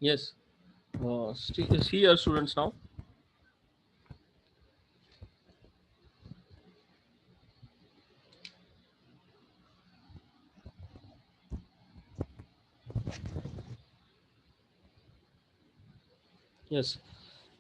Yes. See your students now. Yes.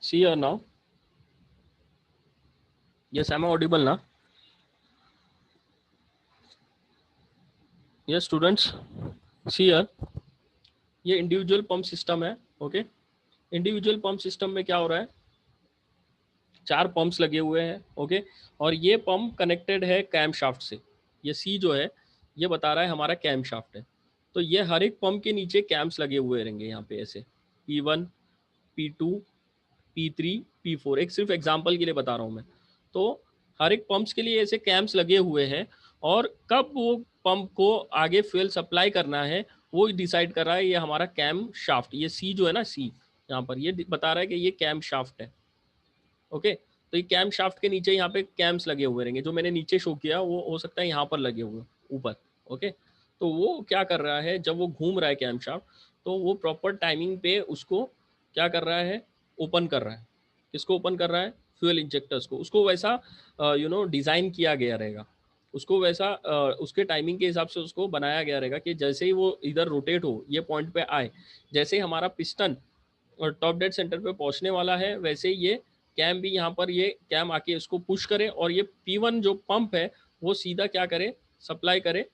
See here now. Yes, am I audible now? Yes, students. See here. ये individual pump system है. Okay. Individual pump system में क्या हो रहा है? 4 pumps लगे हुए हैं. ओके. और ये पंप कनेक्टेड है कैम शाफ्ट से. ये सी जो है ये बता रहा है हमारा कैम शाफ्ट है. तो ये हर एक पंप के नीचे कैम्स लगे हुए रहेंगे यहाँ पे ऐसे. P1, P2, P3, P4. एक सिर्फ एग्जाम्पल के लिए बता रहा हूँ मैं. तो हर एक पंप्स के लिए ऐसे कैम्स लगे हुए हैं. और कब वो पंप को आगे फ्यूल सप्लाई करना है वो डिसाइड कर रहा है ये हमारा कैम शाफ्ट. ये सी जो है ना, सी यहाँ पर ये बता रहा है कि ये कैम शाफ्ट है. ओके. तो ये कैम शाफ्ट के नीचे यहाँ पे कैम्स लगे हुए रहेंगे. जो मैंने नीचे शो किया वो हो सकता है यहाँ पर लगे हुए ऊपर. ओके. तो वो क्या कर रहा है, जब वो घूम रहा है कैम शाफ्ट तो वो प्रॉपर टाइमिंग पे उसको क्या कर रहा है, ओपन कर रहा है. किसको ओपन कर रहा है? फ्यूल इंजेक्टर्स को. उसको वैसा डिज़ाइन किया गया रहेगा. उसको वैसा उसके टाइमिंग के हिसाब से उसको बनाया गया रहेगा कि जैसे ही वो इधर रोटेट हो ये पॉइंट पे आए, जैसे ही हमारा पिस्टन और टॉप डेड सेंटर पे पहुंचने वाला है वैसे ही ये कैम भी यहाँ पर ये कैम आके इसको पुश करे और ये P1 जो पंप है वो सीधा क्या करे, सप्लाई करे.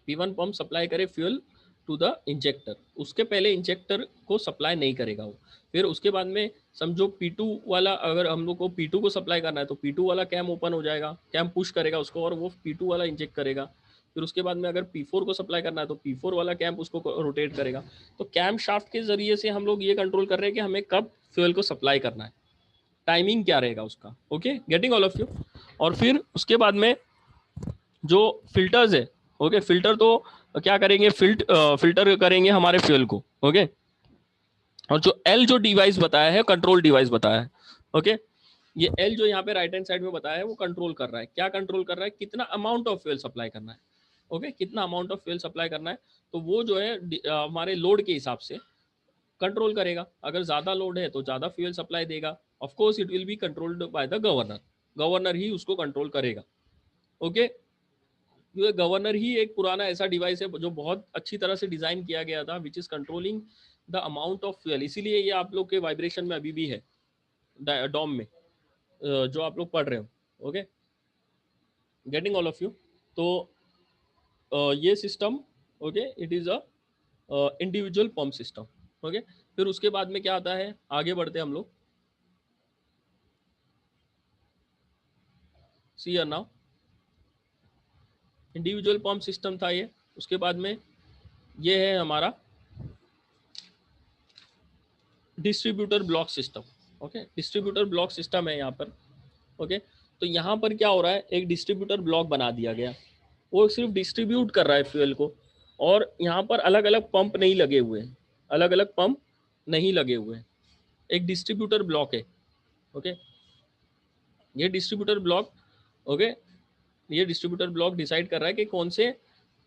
P1 पंप सप्लाई करे फ्यूल टू द इंजेक्टर. उसके पहले इंजेक्टर को सप्लाई नहीं करेगा वो. फिर उसके बाद में समझो P2 वाला, अगर हम लोग को P2 को सप्लाई करना है तो P2 वाला कैम ओपन हो जाएगा, कैम पुश करेगा उसको और वो P2 वाला इंजेक्ट करेगा. फिर उसके बाद में अगर P4 को सप्लाई करना है तो P4 वाला कैम्प उसको रोटेट करेगा. तो कैम शाफ्ट के जरिए से हम लोग ये कंट्रोल कर रहे हैं कि हमें कब फ्यूल को सप्लाई करना है, टाइमिंग क्या रहेगा उसका. Okay, getting all of you. और फिर उसके बाद में जो फिल्टर्स है, ओके, फिल्टर तो क्या करेंगे, फिल्टर करेंगे हमारे फ्यूल को. ओके. और जो एल जो डिवाइस बताया है, कंट्रोल डिवाइस बताया है. ओके. ये एल जो यहाँ पे राइट हैंड साइड में बताया है वो कंट्रोल कर रहा है. क्या कंट्रोल कर रहा है? कितना अमाउंट ऑफ फ्यूल सप्लाई करना है. ओके, कितना अमाउंट ऑफ फ्यूल सप्लाई करना है. तो वो जो है हमारे लोड के हिसाब से कंट्रोल करेगा. अगर ज्यादा लोड है तो ज्यादा फ्यूल सप्लाई देगा. Of course it will be controlled by the governor. Governor ही उसको कंट्रोल करेगा. ओके. क्योंकि गवर्नर ही एक पुराना ऐसा डिवाइस है जो बहुत अच्छी तरह से डिजाइन किया गया था, which is controlling the amount of fuel. इसीलिए ये आप लोग के वाइब्रेशन में अभी भी है डॉम में जो आप लोग पढ़ रहे हो. Okay, getting all of you. तो ये system, okay, it is a individual pump system. Okay. फिर उसके बाद में क्या आता है, आगे बढ़ते हैं हम लोग. C R now, individual pump system था ये. उसके बाद में ये है हमारा distributor block system. Okay, distributor block system है यहाँ पर. ओके. तो यहाँ पर क्या हो रहा है, एक डिस्ट्रीब्यूटर ब्लॉक बना दिया गया. वो सिर्फ डिस्ट्रीब्यूट कर रहा है फ्यूल को. और यहाँ पर अलग अलग पंप नहीं लगे हुए हैं, अलग अलग पंप नहीं लगे हुए हैं. एक डिस्ट्रीब्यूटर ब्लॉक है. ओके. ये डिस्ट्रीब्यूटर ब्लॉक, ओके, ये डिस्ट्रीब्यूटर ब्लॉक डिसाइड कर रहा है कि कौन से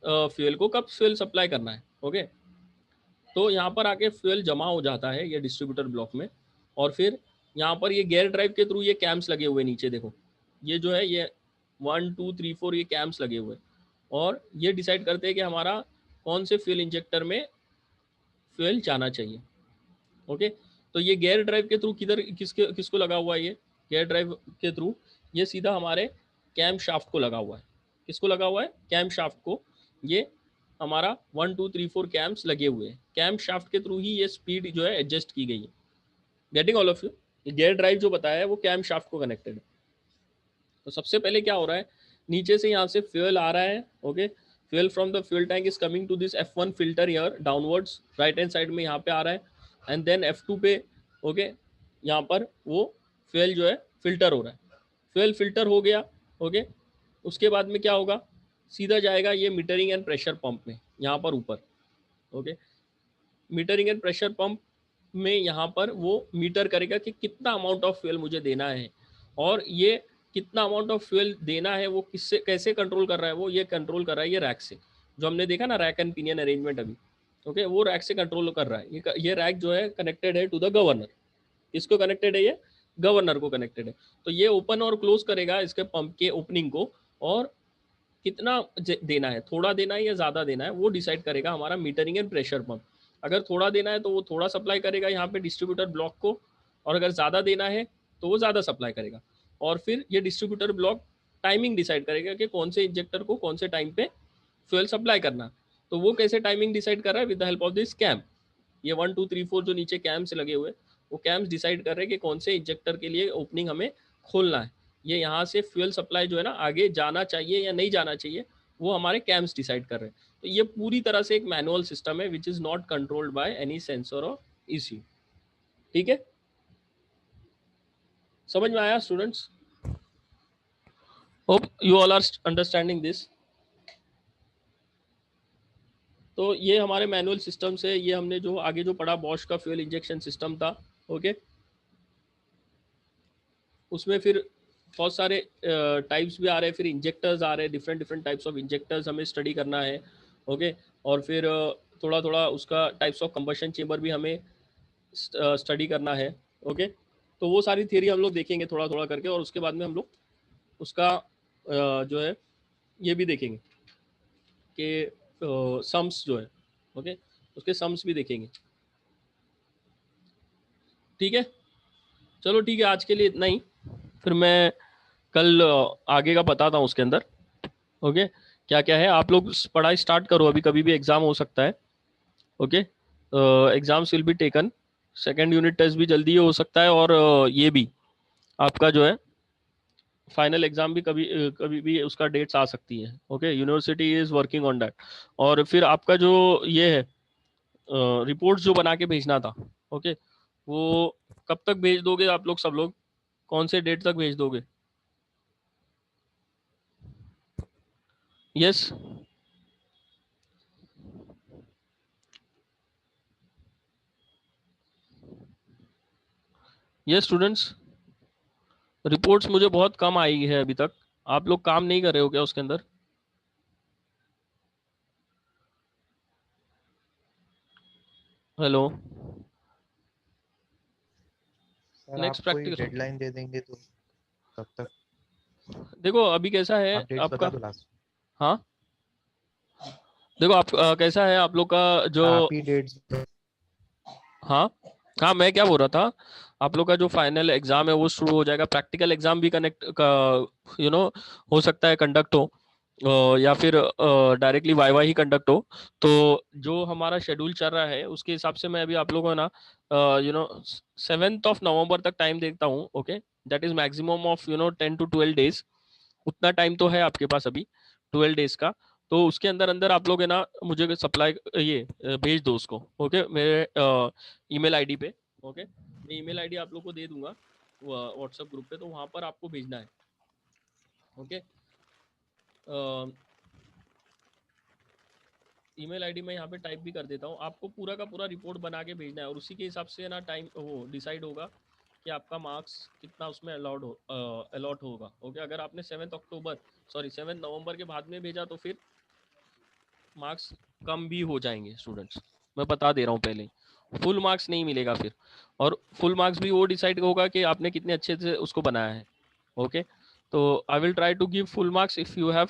फ्यूल को कब फ्यूल सप्लाई करना है. ओके. तो यहाँ पर आके फ्यूल जमा हो जाता है ये डिस्ट्रीब्यूटर ब्लॉक में. और फिर यहाँ पर ये गेयर ड्राइव के थ्रू ये कैम्स लगे हुए नीचे देखो. ये जो है ये 1 2 3 4 ये कैम्स लगे हुए. और ये डिसाइड करते हैं कि हमारा कौन से फ्यूल इंजेक्टर में फ्यूल जाना चाहिए. ओके. तो ये गेयर ड्राइव के थ्रू किधर किसको लगा हुआ है, ये गेयर ड्राइव के थ्रू ये सीधा हमारे कैम शाफ्ट को लगा हुआ है. किसको लगा हुआ है? कैम शाफ्ट को. ये हमारा 1 2 3 4 कैम्स लगे हुए हैं. कैम शाफ्ट के थ्रू ही ये स्पीड जो है एडजस्ट की गई है. Getting all of you. Gear drive जो बताया है वो कैम शाफ्ट को कनेक्टेड है. तो सबसे पहले क्या हो रहा है, नीचे से यहाँ से फ्यूल आ रहा है. Okay. Fuel from the fuel tank is coming to this F1 filter here downwards, right hand side में यहाँ पे आ रहा है. एंड देन F2 पे, ओके, यहाँ पर वो फ्यूल जो है फिल्टर हो रहा है. फ्यूल फिल्टर हो गया. ओके. उसके बाद में क्या होगा, सीधा जाएगा ये मीटरिंग एंड प्रेशर पंप में यहाँ पर ऊपर. Okay. Metering and pressure pump में यहाँ पर वो मीटर करेगा कि कितना अमाउंट ऑफ फ्यूल मुझे देना है. और ये कितना अमाउंट ऑफ फ्यूल देना है वो किससे कैसे कंट्रोल कर रहा है, वो ये कंट्रोल कर रहा है ये रैक से. जो हमने देखा ना, रैक एंड पिनियन अरेंजमेंट अभी, ओके, वो रैक से कंट्रोल कर रहा है। ये रैक जो है कनेक्टेड है टू द गवर्नर। किसको कनेक्टेड है? ये गवर्नर को कनेक्टेड है। तो ये ओपन और क्लोज करेगा इसके पंप के ओपनिंग को, और कितना देना है, थोड़ा देना है या ज़्यादा देना है, वो डिसाइड करेगा हमारा मीटरिंग एंड प्रेशर पंप। अगर थोड़ा देना है तो वो थोड़ा सप्लाई करेगा यहाँ पे डिस्ट्रीब्यूटर ब्लॉक को, और अगर ज़्यादा देना है तो वो ज़्यादा सप्लाई करेगा। और फिर ये डिस्ट्रीब्यूटर ब्लॉक टाइमिंग डिसाइड करेगा कि कौन से इंजेक्टर को कौन से टाइम पे फ्यूल सप्लाई करना। तो वो कैसे टाइमिंग डिसाइड कर रहा है? With the help of this cam. ये 1 2 3 4 जो नीचे कैम्स लगे हुए, वो कैम्स डिसाइड कर रहे हैं कि कौन से इंजेक्टर के लिए ओपनिंग हमें खोलना है। ये यहाँ से फ्यूल सप्लाई जो है ना आगे जाना चाहिए या नहीं जाना चाहिए, वो हमारे कैम्स डिसाइड कर रहे हैं। तो ये पूरी तरह से एक मैनुअल सिस्टम है which is not controlled by any sensor और ईसीयू। ठीक है, समझ में आया students? Hope you all are understanding this. तो ये हमारे मैनुअल सिस्टम से, ये हमने जो आगे जो पढ़ा बॉश का फ्यूल इंजेक्शन सिस्टम था। ओके, उसमें फिर बहुत सारे टाइप्स भी आ रहे हैं, फिर इंजेक्टर्स आ रहे हैं, different different types of injectors हमें स्टडी करना है। ओके, और फिर थोड़ा थोड़ा उसका टाइप्स ऑफ कंबशन चेम्बर भी हमें स्टडी करना है। ओके, तो वो सारी थियरी हम लोग देखेंगे थोड़ा थोड़ा करके, और उसके बाद में हम लोग उसका जो है ये भी देखेंगे कि सम्स जो है, ओके, उसके सम्स भी देखेंगे। ठीक है, चलो ठीक है, आज के लिए इतना ही। फिर मैं कल आगे का बताता हूँ उसके अंदर। ओके, क्या क्या है, आप लोग पढ़ाई स्टार्ट करो, अभी कभी भी एग्जाम हो सकता है। Okay, exams will be taken, second unit test भी जल्दी हो सकता है, और ये भी आपका जो है फाइनल एग्जाम भी कभी भी उसका डेट्स आ सकती है। Okay, university is working on that. और फिर आपका जो ये है रिपोर्ट्स जो बना के भेजना था, ओके, वो कब तक भेज दोगे आप लोग सब लोग? कौन से डेट तक भेज दोगे? यस, यस स्टूडेंट्स, रिपोर्ट्स मुझे बहुत कम आई है अभी तक। आप लोग काम नहीं कर रहे हो क्या उसके अंदर? हेलो, सर आप नेक्स्ट कोई प्रैक्टिकल। डेडलाइन दे देंगे तो तब तक देखो अभी कैसा है आप डेट्स बता आपका। दो लास्ट। हाँ, देखो आप कैसा है आप लोग का जो। आप ही डेट्स। हाँ, हाँ, मैं क्या बोल रहा था, आप लोग का जो फाइनल एग्जाम है वो शुरू हो जाएगा, प्रैक्टिकल एग्जाम भी कनेक्ट का हो सकता है कंडक्ट हो, या फिर डायरेक्टली वाईवा ही कंडक्ट हो। तो जो हमारा शेड्यूल चल रहा है उसके हिसाब से मैं अभी आप लोगों को ना 7 नवंबर तक टाइम देखता हूँ। Okay, that is maximum of 10 to 12 days. उतना टाइम तो है आपके पास अभी, 12 डेज का। तो उसके अंदर अंदर आप लोग है ना मुझे सप्लाई ये भेज दो उसको। ओके, मेरे ईमेल आईडी पे। ओके, मैं ईमेल आईडी आप लोग को दे दूंगा व्हाट्सएप ग्रुप पे, तो वहां पर आपको भेजना है। ओके, ईमेल आईडी मैं यहाँ पे टाइप भी कर देता हूँ, आपको पूरा का पूरा रिपोर्ट बना के भेजना है, और उसी के हिसाब से ना टाइम वो डिसाइड होगा कि आपका मार्क्स कितना उसमें अलॉट होगा। ओके, अगर आपने 7 नवंबर के बाद में भेजा तो फिर मार्क्स कम भी हो जाएंगे स्टूडेंट्स, मैं बता दे रहा हूँ पहले ही। फुल मार्क्स नहीं मिलेगा फिर, और फुल मार्क्स भी वो डिसाइड होगा कि आपने कितने अच्छे से उसको बनाया है। ओके, तो I will try to give full marks if you have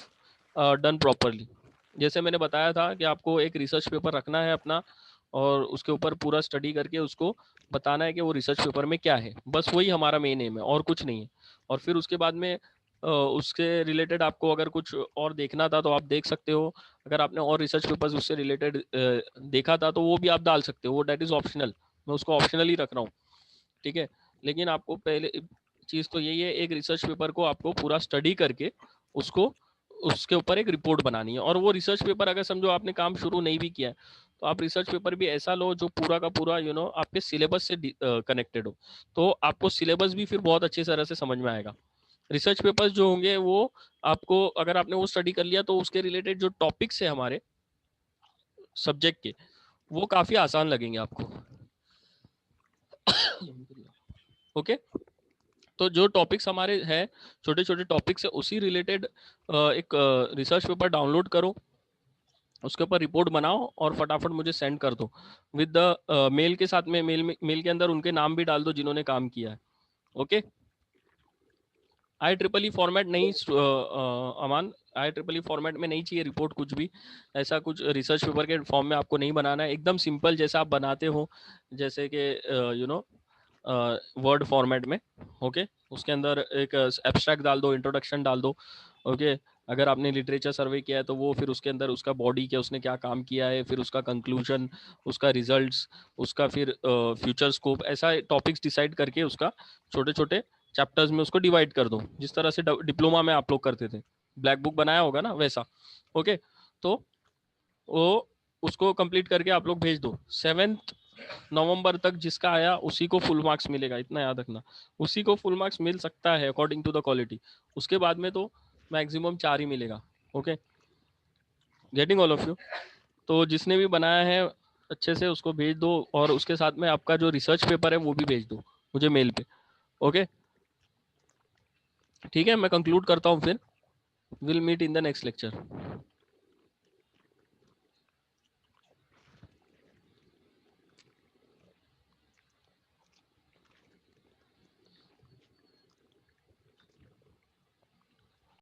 done properly. जैसे मैंने बताया था कि आपको एक रिसर्च पेपर रखना है अपना, और उसके ऊपर पूरा स्टडी करके उसको बताना है कि वो रिसर्च पेपर में क्या है, बस वही हमारा मेन एम है और कुछ नहीं है। और फिर उसके बाद में उसके रिलेटेड आपको अगर कुछ और देखना था तो आप देख सकते हो। अगर आपने और रिसर्च पेपर्स उससे रिलेटेड देखा था तो वो भी आप डाल सकते हो, वो डेट इज़ ऑप्शनल, मैं उसको ऑप्शनल ही रख रहा हूँ। ठीक है, लेकिन आपको पहले चीज़ तो यही है, एक रिसर्च पेपर को आपको पूरा स्टडी करके उसको उसके ऊपर एक रिपोर्ट बनानी है। और वो रिसर्च पेपर अगर समझो आपने काम शुरू नहीं भी किया है, तो आप रिसर्च पेपर भी ऐसा लो जो पूरा का पूरा आपके सिलेबस से कनेक्टेड हो, तो आपको सिलेबस भी फिर बहुत अच्छी तरह से समझ में आएगा। रिसर्च पेपर्स जो होंगे वो आपको, अगर आपने वो स्टडी कर लिया तो उसके रिलेटेड जो टॉपिक्स है हमारे सब्जेक्ट के, वो काफ़ी आसान लगेंगे आपको। ओके, तो जो टॉपिक्स हमारे हैं, छोटे छोटे टॉपिक्स है, उसी रिलेटेड एक रिसर्च पेपर डाउनलोड करो, उसके ऊपर रिपोर्ट बनाओ और फटाफट मुझे सेंड कर दो विद द मेल के साथ में। मेल के अंदर उनके नाम भी डाल दो जिन्होंने काम किया है। ओके, IEEE फॉर्मेट नहीं अमान, IEEE फॉर्मेट में नहीं चाहिए रिपोर्ट कुछ भी। ऐसा कुछ रिसर्च पेपर के फॉर्म में आपको नहीं बनाना है, एकदम सिंपल जैसा आप बनाते हो, जैसे कि वर्ड फॉर्मेट में। ओके, उसके अंदर एक एब्स्ट्रैक्ट डाल दो, इंट्रोडक्शन डाल दो। ओके, अगर आपने लिटरेचर सर्वे किया है तो वो फिर उसके अंदर उसका बॉडी क्या, उसने क्या काम किया है, फिर उसका कंक्लूजन, उसका रिजल्ट्स, उसका फिर फ्यूचर स्कोप, ऐसा टॉपिक्स डिसाइड करके उसका छोटे छोटे चैप्टर्स में उसको डिवाइड कर दो, जिस तरह से डिप्लोमा में आप लोग करते थे, ब्लैक बुक बनाया होगा ना वैसा। ओके, तो वो उसको कंप्लीट करके आप लोग भेज दो। 7 नवंबर तक जिसका आया उसी को फुल मार्क्स मिलेगा, इतना याद रखना। उसी को फुल मार्क्स मिल सकता है अकॉर्डिंग टू द क्वालिटी। उसके बाद में तो मैक्सिमम 4 ही मिलेगा। Okay, getting all of you. तो जिसने भी बनाया है अच्छे से उसको भेज दो, और उसके साथ में आपका जो रिसर्च पेपर है वो भी भेज दो मुझे मेल पे। ओके, ठीक है, मैं कंक्लूड करता हूँ फिर। Will meet in the next lecture.